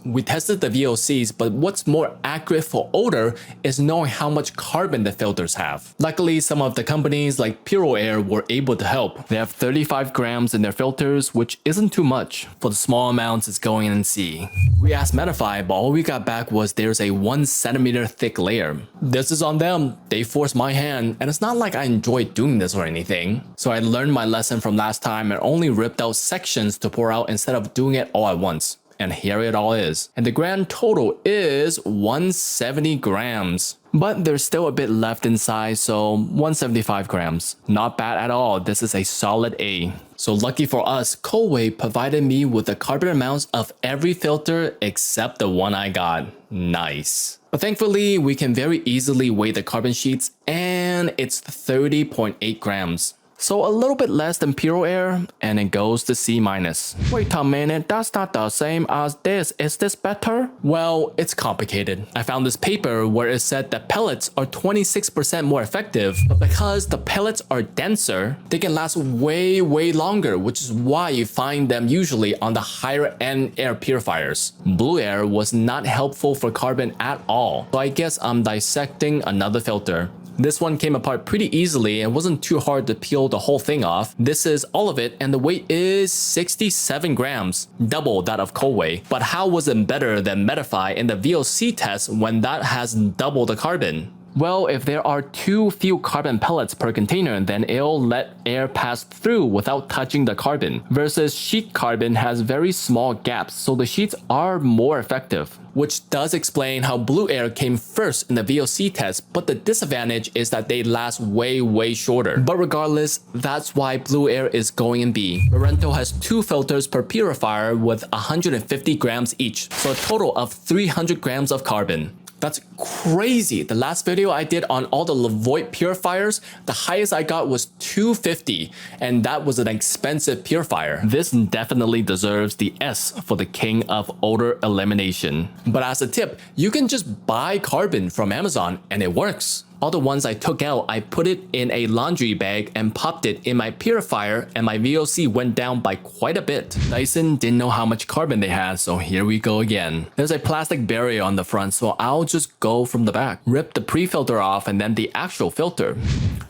We tested the VOCs, but what's more accurate for odor is knowing how much carbon the filters have. Luckily, some of the companies like Puroair were able to help. They have 35 grams in their filters, which isn't too much. For the small amounts, it's going in C. We asked Medify, but all we got back was there's a 1 centimeter thick layer. This is on them. They forced my hand, and it's not like I enjoy doing this or anything. So I learned my lesson from last time and only ripped out sections to pour out instead of doing it all at once. And here it all is. And the grand total is 170 grams. But there's still a bit left inside, so 175 grams. Not bad at all. This is a solid A. So lucky for us, Coway provided me with the carbon amounts of every filter except the one I got. Nice. But thankfully, we can very easily weigh the carbon sheets, and it's 30.8 grams. So a little bit less than Puroair, and it goes to C-. Wait a minute, that's not the same as this. Is this better? Well, it's complicated. I found this paper where it said that pellets are 26% more effective, but because the pellets are denser, they can last way longer, which is why you find them usually on the higher end air purifiers. Blueair was not helpful for carbon at all, so I guess I'm dissecting another filter. This one came apart pretty easily and wasn't too hard to peel the whole thing off. This is all of it, and the weight is 67 grams, double that of Coway. But how was it better than Medify in the VOC test when that has double the carbon? Well, if there are too few carbon pellets per container, then it'll let air pass through without touching the carbon, versus sheet carbon has very small gaps, so the sheets are more effective. Which does explain how Blueair came first in the VOC test, but the disadvantage is that they last way shorter. But regardless, that's why Blueair is going in B. Morento has 2 filters per purifier with 150 grams each, so a total of 300 grams of carbon. That's crazy. The last video I did on all the Levoit purifiers, the highest I got was 250, and that was an expensive purifier. This definitely deserves the S for the king of odor elimination. But as a tip, you can just buy carbon from Amazon and it works. All the ones I took out, I put it in a laundry bag and popped it in my purifier, and my VOC went down by quite a bit. Dyson didn't know how much carbon they had, so here we go again. There's a plastic barrier on the front, so I'll just go from the back. Rip the pre-filter off and then the actual filter.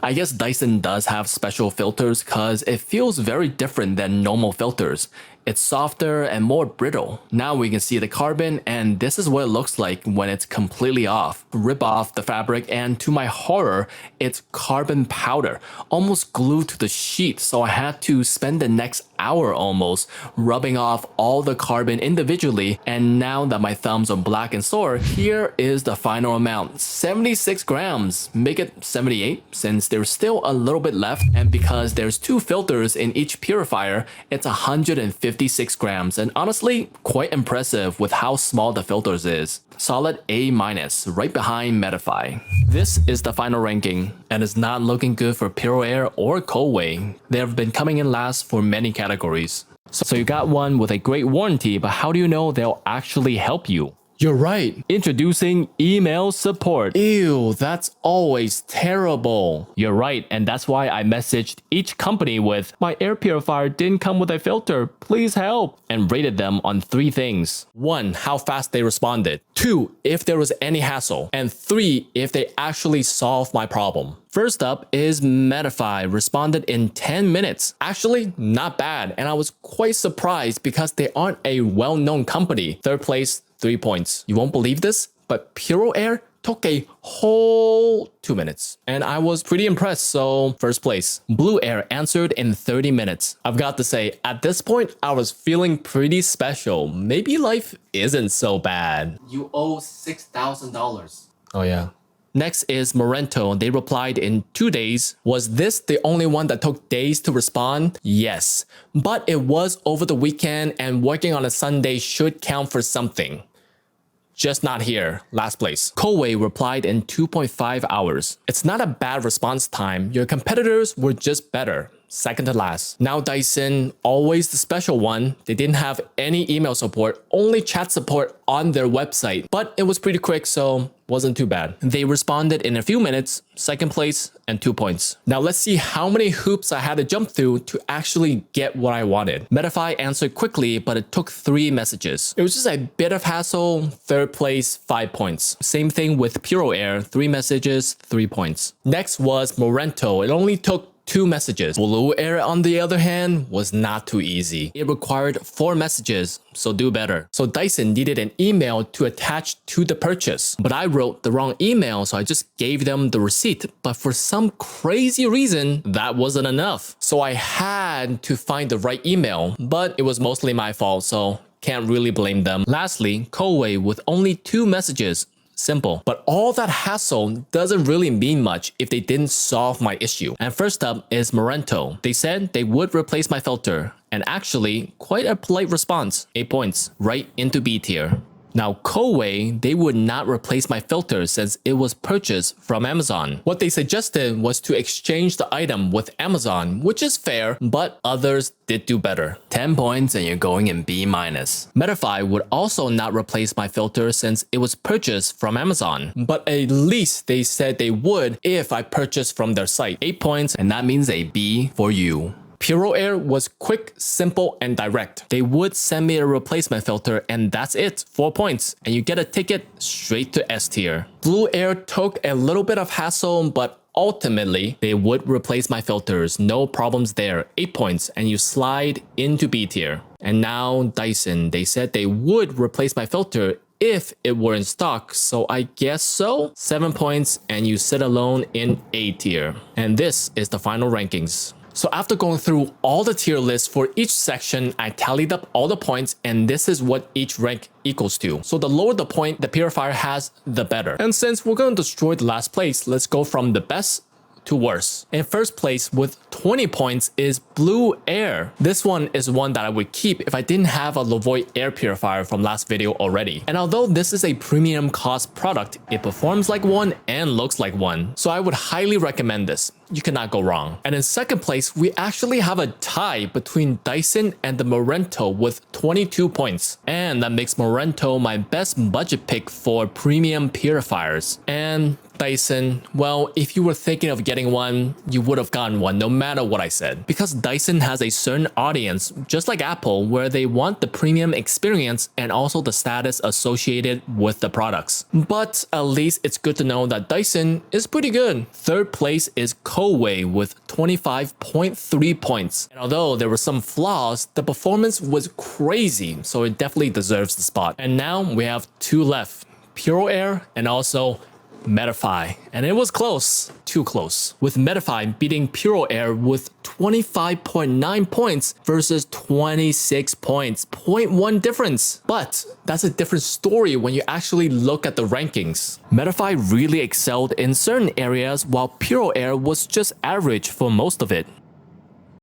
I guess Dyson does have special filters because it feels very different than normal filters. It's softer and more brittle. Now we can see the carbon, and this is what it looks like when it's completely off. Rip off the fabric, and to my horror, it's carbon powder, almost glued to the sheet, so I had to spend the next hour almost rubbing off all the carbon individually. And now that my thumbs are black and sore, here is the final amount, 76 grams. Make it 78 since there's still a little bit left, and because there's 2 filters in each purifier, it's 156 grams, and honestly quite impressive with how small the filters is. Solid A-, right behind Medify. This is the final ranking, and it's not looking good for Puroair or Coway. They have been coming in last for many categories. So you got one with a great warranty, but how do you know they'll actually help you? You're right. Introducing email support. Ew, that's always terrible. You're right, and that's why I messaged each company with, "My air purifier didn't come with a filter, please help," and rated them on 3 things. 1, how fast they responded. 2, if there was any hassle. And 3, if they actually solved my problem. First up is Medify, responded in 10 minutes. Actually, not bad, and I was quite surprised because they aren't a well-known company. 3rd place, 3 points. You won't believe this, but Puroair took a whole 2 minutes. And I was pretty impressed, so 1st place. Blueair answered in 30 minutes. I've got to say, at this point, I was feeling pretty special. Maybe life isn't so bad. You owe $6,000. Oh yeah. Next is Morento. They replied in 2 days. Was this the only one that took days to respond? Yes. But it was over the weekend, and working on a Sunday should count for something. Just not here. Last place. Coway replied in 2.5 hours. It's not a bad response time. Your competitors were just better. second to last. Now Dyson, always the special one. They didn't have any email support, only chat support on their website, but it was pretty quick, so wasn't too bad. They responded in a few minutes, second place and 2 points. Now let's see how many hoops I had to jump through to actually get what I wanted. Medify answered quickly, but it took 3 messages. It was just a bit of hassle, third place, 5 points. Same thing with Puroair, 3 messages, 3 points. Next was Morento. It only took 2 messages. Blueair, on the other hand, was not too easy. It required 4 messages, so do better. So Dyson needed an email to attach to the purchase, but I wrote the wrong email, so I just gave them the receipt. But for some crazy reason, that wasn't enough. So I had to find the right email, but it was mostly my fault, so can't really blame them. Lastly, Coway with only 2 messages. Simple. But all that hassle doesn't really mean much if they didn't solve my issue. And first up is Morento. They said they would replace my filter, and actually quite a polite response, 8 points, right into B tier. Now Coway, they would not replace my filter since it was purchased from Amazon. What they suggested was to exchange the item with Amazon, which is fair, but others did do better. 10 points and you're going in B-. Medify would also not replace my filter since it was purchased from Amazon, but at least they said they would if I purchased from their site. 8 points, and that means a B for you. Puroair was quick, simple, and direct. They would send me a replacement filter and that's it, 4 points, and you get a ticket straight to S tier. Blueair took a little bit of hassle, but ultimately, they would replace my filters, no problems there, 8 points, and you slide into B tier. And now Dyson, they said they would replace my filter if it were in stock, so I guess so? 7 points, and you sit alone in A tier. And this is the final rankings. So after going through all the tier lists for each section, I tallied up all the points, and this is what each rank equals to. So the lower the point the purifier has, the better. And since we're going to destroy the last place, let's go from the best to worse. In first place with 20 points is Blueair. This one is one that I would keep if I didn't have a Levoit air purifier from last video already. And although this is a premium cost product, it performs like one and looks like one. So I would highly recommend this. You cannot go wrong. And in second place, we actually have a tie between Dyson and the Morento with 22 points. And that makes Morento my best budget pick for premium purifiers. And Dyson, well, if you were thinking of getting one, you would have gotten one no matter what I said. Because Dyson has a certain audience, just like Apple, where they want the premium experience and also the status associated with the products. But at least it's good to know that Dyson is pretty good. Third place is Coway with 25.3 points. And although there were some flaws, the performance was crazy, so it definitely deserves the spot. And now we have 2 left, Puroair and also Medify, and it was close, too close, with Medify beating Puroair with 25.9 points versus 26 points, 0.1 difference. But that's a different story when you actually look at the rankings. Medify really excelled in certain areas while Puroair was just average for most of it.